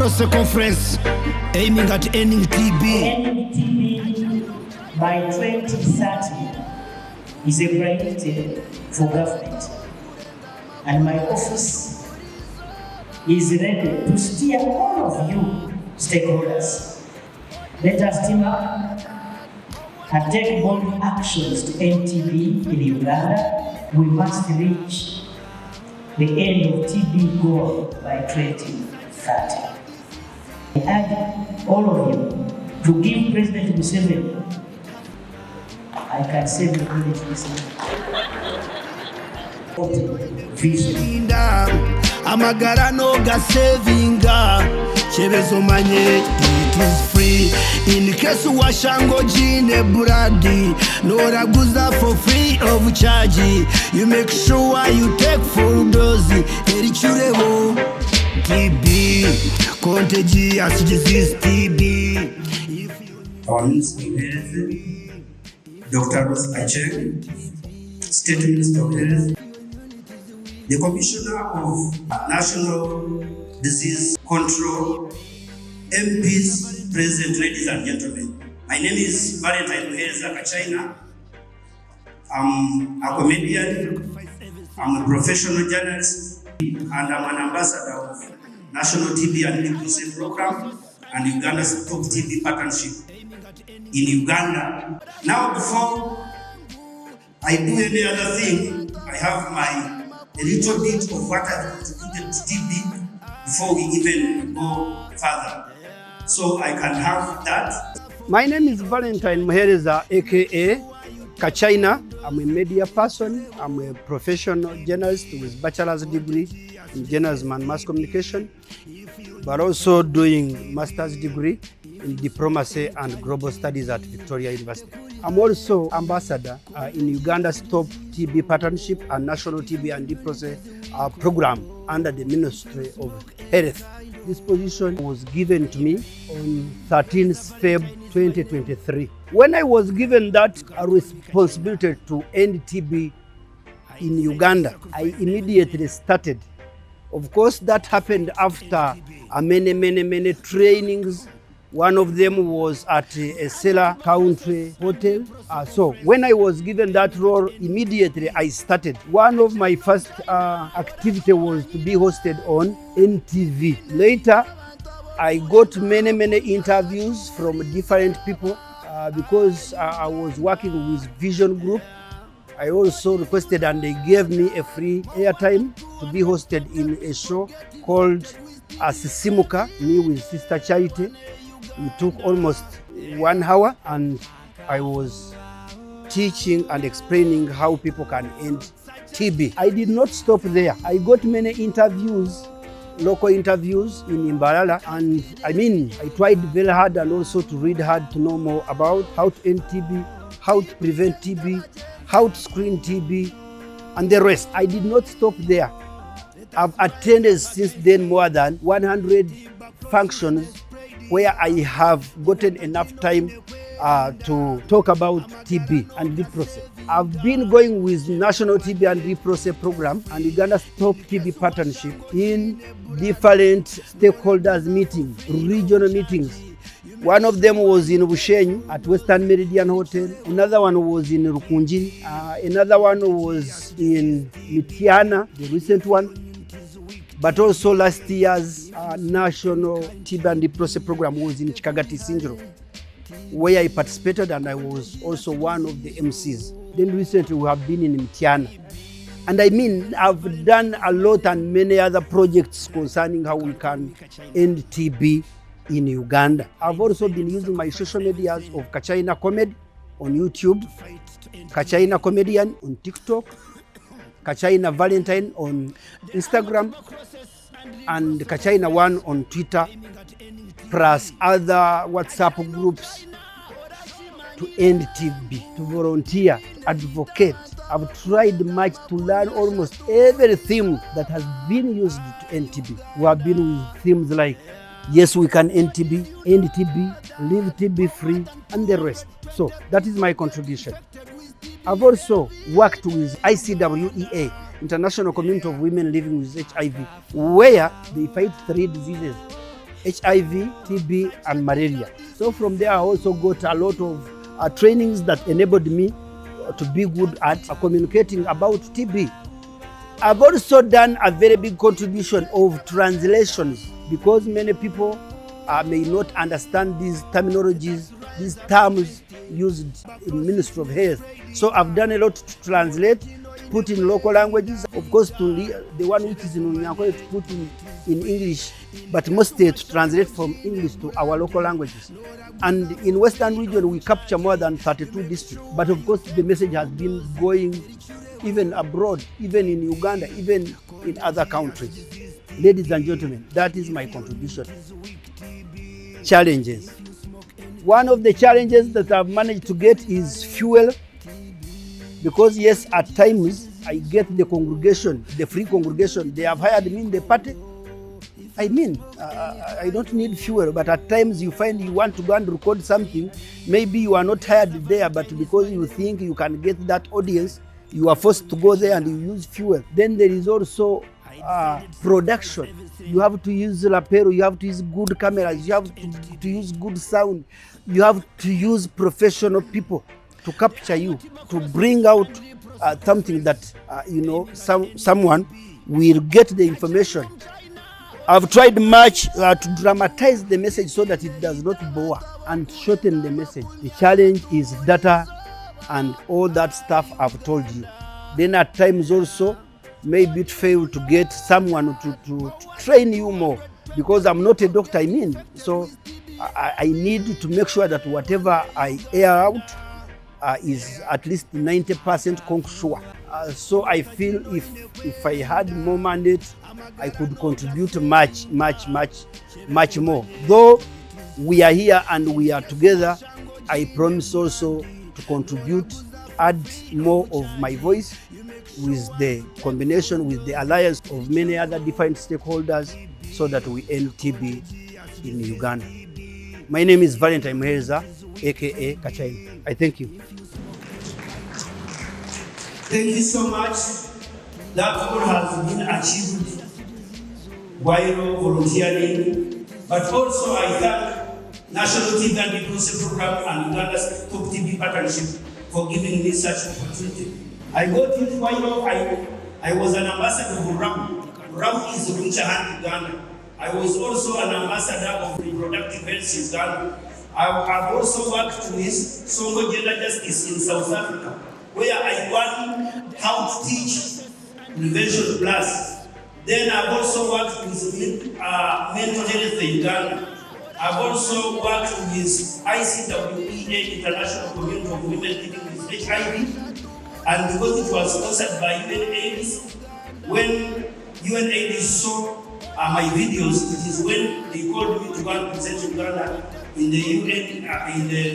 Leprosy conference aiming at ending TB. Ending TB by 2030 is a priority for government, and my office is ready to steer all of you stakeholders. Let us team up and take bold actions to end TB in Uganda. We must reach the end of TB goal by 2030. I urge all of you to give President Museveni, I can say the village vision. Amagara no gasevinga chebezo manye it is free in case washango jine bradi no raguza for free of charge. You make sure you take full dose erichurebo TB contagious disease TB. Our Minister of Health, Dr. Rose Acheng, State Minister of Health, the Commissioner of National Disease Control, MPs, present, ladies and gentlemen. My name is Valentine Kachaina. I'm a comedian, I'm a professional journalist, and I'm an ambassador of National TB and Leprosy Program and Uganda's top TB partnership in Uganda. Now, before I do any other thing, I have a little bit of what I've contributed to TB before we even go further. So I can have that. My name is Valentine Muhereza, aka Kachaina. I'm a media person. I'm a professional journalist with bachelor's degree in journalism and mass communication, but also doing master's degree in diplomacy and global studies at Victoria University. I'm also ambassador in Uganda's top TB partnership and national TB and leprosy program under the Ministry of Health. This position was given to me on 13th February 2023. When I was given that responsibility to end TB in Uganda, I immediately started. Of course, that happened after many trainings. One of them was at a Sela Country Hotel. So when I was given that role, immediately I started. One of my first activity was to be hosted on NTV. Later, I got many interviews from different people because I was working with Vision Group. I also requested and they gave me a free airtime to be hosted in a show called Sisimuka, me with Sister Charity. It took almost 1 hour and I was teaching and explaining how people can end TB. I did not stop there. I got many interviews, local interviews in Mbarara, and I tried very hard and also to read hard to know more about how to end TB, how to prevent TB, how to screen TB, and the rest. I did not stop there. I've attended since then more than 100 functions where I have gotten enough time to talk about TB and leprosy. I've been going with National TB and Leprosy Program and Uganda's top TB partnership in different stakeholders meetings, regional meetings. One of them was in Bushenyi at Western Meridian Hotel. Another one was in Rukunjiri. Another one was in Mitiana, the recent one. But also last year's National TB and Leprosy Program was in Chikagati Sinjiro, where I participated and I was also one of the MCs. Then recently we have been in Mitiana. And I've done a lot and many other projects concerning how we can end TB in Uganda. I've also been using my social medias of Kachaina Comedy on YouTube, Kachaina Comedian on TikTok, Kachaina Valentine on Instagram, and Kachaina One on Twitter, plus other WhatsApp groups to end TB, to volunteer, to advocate. I've tried much to learn almost every theme that has been used to end TB. We have been with themes like, yes, we can end TB, live TB free, and the rest. So that is my contribution. I've also worked with ICWEA, International Community of Women Living with HIV, where they fight 3 diseases: HIV, TB, and malaria. So from there, I also got a lot of trainings that enabled me to be good at communicating about TB. I've also done a very big contribution of translations because many people may not understand these terminologies, these terms used in Ministry of Health. So I've done a lot to translate, to put in local languages, of course the one which is in Unyankole to put in English, but mostly to translate from English to our local languages. And in Western region, we capture more than 32 districts. But of course, the message has been going even abroad, even in Uganda, even in other countries. Ladies and gentlemen, that is my contribution. Challenges. One of the challenges that I've managed to get is fuel, because yes, at times I get the congregation, the free congregation, they have hired me in the party. I mean, I don't need fuel, but at times you find you want to go and record something, maybe you are not hired there, but because you think you can get that audience, you are forced to go there and you use fuel. Then there is also production. You have to use lapel, you have to use good cameras, you have to use good sound, you have to use professional people to capture you, to bring out something that, someone will get the information. I've tried much to dramatize the message so that it does not bore and shorten the message. The challenge is data and all that stuff I've told you. Then at times also, maybe it failed to get someone to train you more, because I'm not a doctor, so I need to make sure that whatever I air out is at least 90% sure. So I feel if I had more mandate, I could contribute much more. Though we are here and we are together, I promise also to contribute, add more of my voice with the combination, with the alliance of many other different stakeholders, so that we end TB in Uganda. My name is Valentine Muheza, aka Kachaina. I thank you. Thank you so much. That all has been achieved while volunteering, but also I thank National TB and Leprosy Program and Uganda's Top TB Partnership for giving me such opportunity. I got it while I was an ambassador for RAM. RAM is Runchahan, Uganda. I was also an ambassador of reproductive health in Uganda. I've also worked with Songo Gender Justice in South Africa, where I learned how to teach prevention plus. Then I've also worked with mental health in Uganda. I've also worked with ICWEA, International Community of Women Living with HIV. And because it was sponsored by UNAIDS, when UNAIDS saw my videos, it is when they called me to go and present Uganda in the UN, in the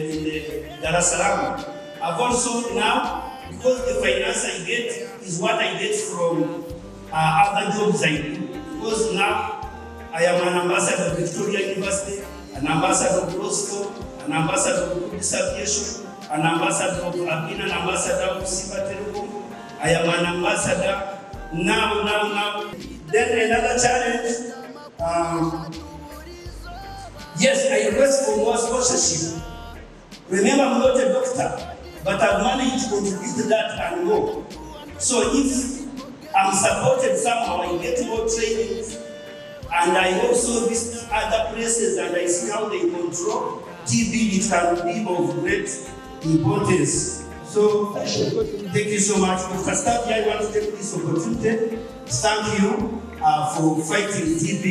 Dar es Salaam. I've also now, because the finance I get is what I get from other jobs I do, because now I am an ambassador of Victoria University, an ambassador of Roscoe, an ambassador of Good Aviation, an ambassador of Abina, an ambassador of Siba Telecom. I am an ambassador now. Then another challenge, yes, I request for more sponsorship. Remember, I'm not a doctor, but I've managed to contribute to that and more. So if I'm supported somehow, I get more trainings, and I also visit other places and I see how they control TB. It can be of great importance. So thank you so much. Dr. Stabi, I want to take this opportunity to thank you for fighting TB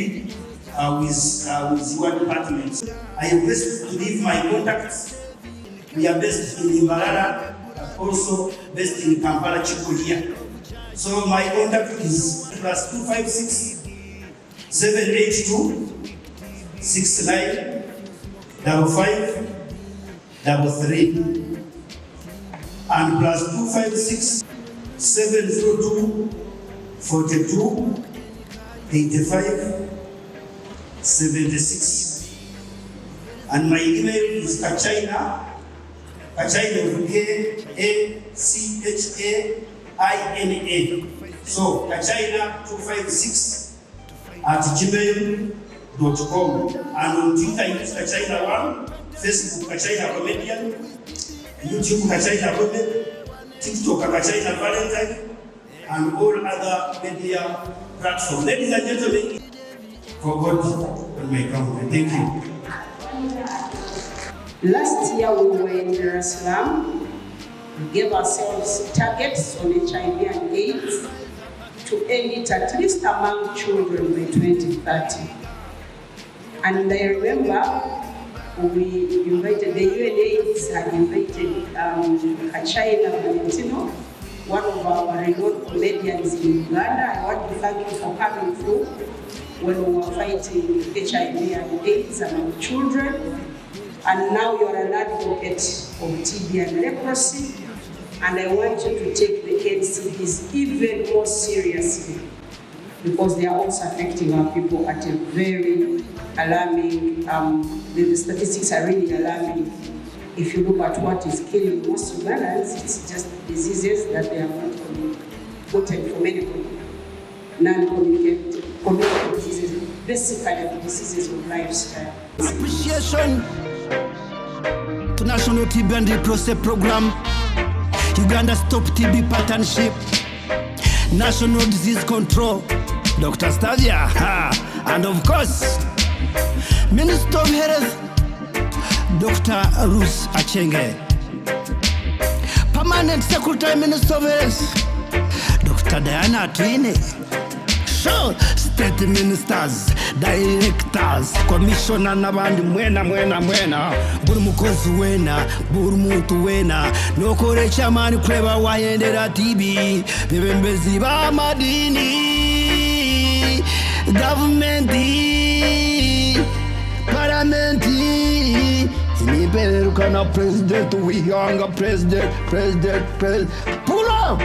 with your department. I am blessed to leave my contacts. We are based in Malaria, also based in Kampala, Chikolia. So my contact is +256 782 69 55 33 and +256 702 42 85 76. And my email is Kachaina, Kachaina, so Kachaina256 @gmail.com. And on Twitter, use Kachaina 1, Facebook, Kachaina Comedian, YouTube, Kachaina Comedy, TikTok, Kachaina Valentine, and all other media platforms. Ladies and gentlemen, for God and my company, thank you. Last year we were in Dar es Salaam. We gave ourselves targets on HIV and AIDS to end it at least among children by 2030. And I remember we invited the UNAIDS had invited Kachaina, one of our renowned comedians in Uganda. I want to thank you for coming through when we were fighting HIV and AIDS among children. And now you're an advocate of TB and leprosy. And I want you to take the NCDs even more seriously, because they are also affecting our people at a very alarming, the statistics are really alarming. If you look at what is killing most Ugandans, it's just diseases that they have not gotten from any non-communicable diseases, basically diseases of lifestyle. Appreciation to National TB and Leprosy Program, Uganda Stop TB Partnership, National Disease Control, Dr. Stavia, and of course, Minister of Health, Dr. Ruth Achenge, Permanent Secretary, Minister of Health, Dr. Diana Twine, sure, State Ministers, Directors, Commissioner Nabandi mwena buri mukozi wena, buri muntu wena, nokore chamani kweba wayendera TB, bebembezi ba madini, government, parliament, imiberuka na president, we young president, pull up!